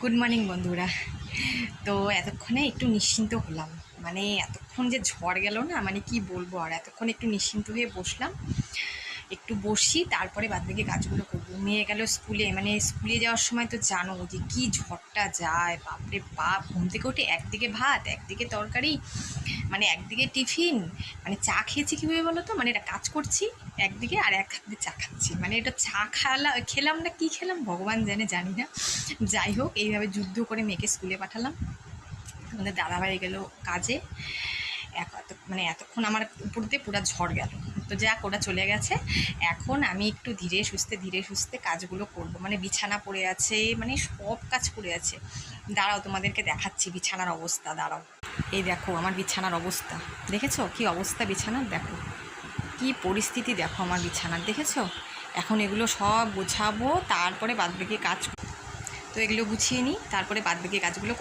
Good morning বন্ধুরা। তো এতক্ষণে একটু নিশ্চিন্ত হলাম, মানে এতক্ষণ যে ঝড় গেল না, মানে কি বলবো, আর এতক্ষণ একটু নিশ্চিন্ত হয়ে বসলাম। একটু বসি, তারপরে বাদবাকি কাজগুলো করবো। মেয়ে গেল স্কুলে, মানে স্কুলে যাওয়ার সময় তো জানো যে কি ঝড়টা যায়, বাপরে বাপ। ঘুম থেকে উঠে একদিকে ভাত, একদিকে তরকারি, মানে একদিকে টিফিন, মানে চা খেয়েছি কীভাবে বলো তো, মানে এটা কাজ করছি একদিকে আর এক হাতে চা খাচ্ছি, মানে এটা চা খেলাম না কি খেলাম ভগবান জানে, জানি না। যাই হোক, এইভাবে যুদ্ধ করে মেয়েকে স্কুলে পাঠালাম। আমাদের দাদাভাই গেল কাজে। মানে এতক্ষণ আমার উপর দিয়ে পুরো ঝড় গেল। তো যাক, ওটা চলে গেছে। এখন আমি একটু ধীরে সুস্থে কাজগুলো করব। মানে বিছানা পড়ে আছে, মানে সব কাজ পড়ে আছে। দাঁড়াও, তোমাদেরকে দেখাচ্ছি বিছানার অবস্থা, দাঁড়াও। এই দেখো আমার বিছানার অবস্থা, দেখেছো কি অবস্থা বিছানার? দেখো কি পরিস্থিতি, দেখো আমার বিছানার, দেখেছো? এখন এগুলো সব গোছাবো, তারপরে বাদবাকি কাজ। তো এগুলো গুছিয়ে নিই, তারপরে বাদবাকি কাজগুলো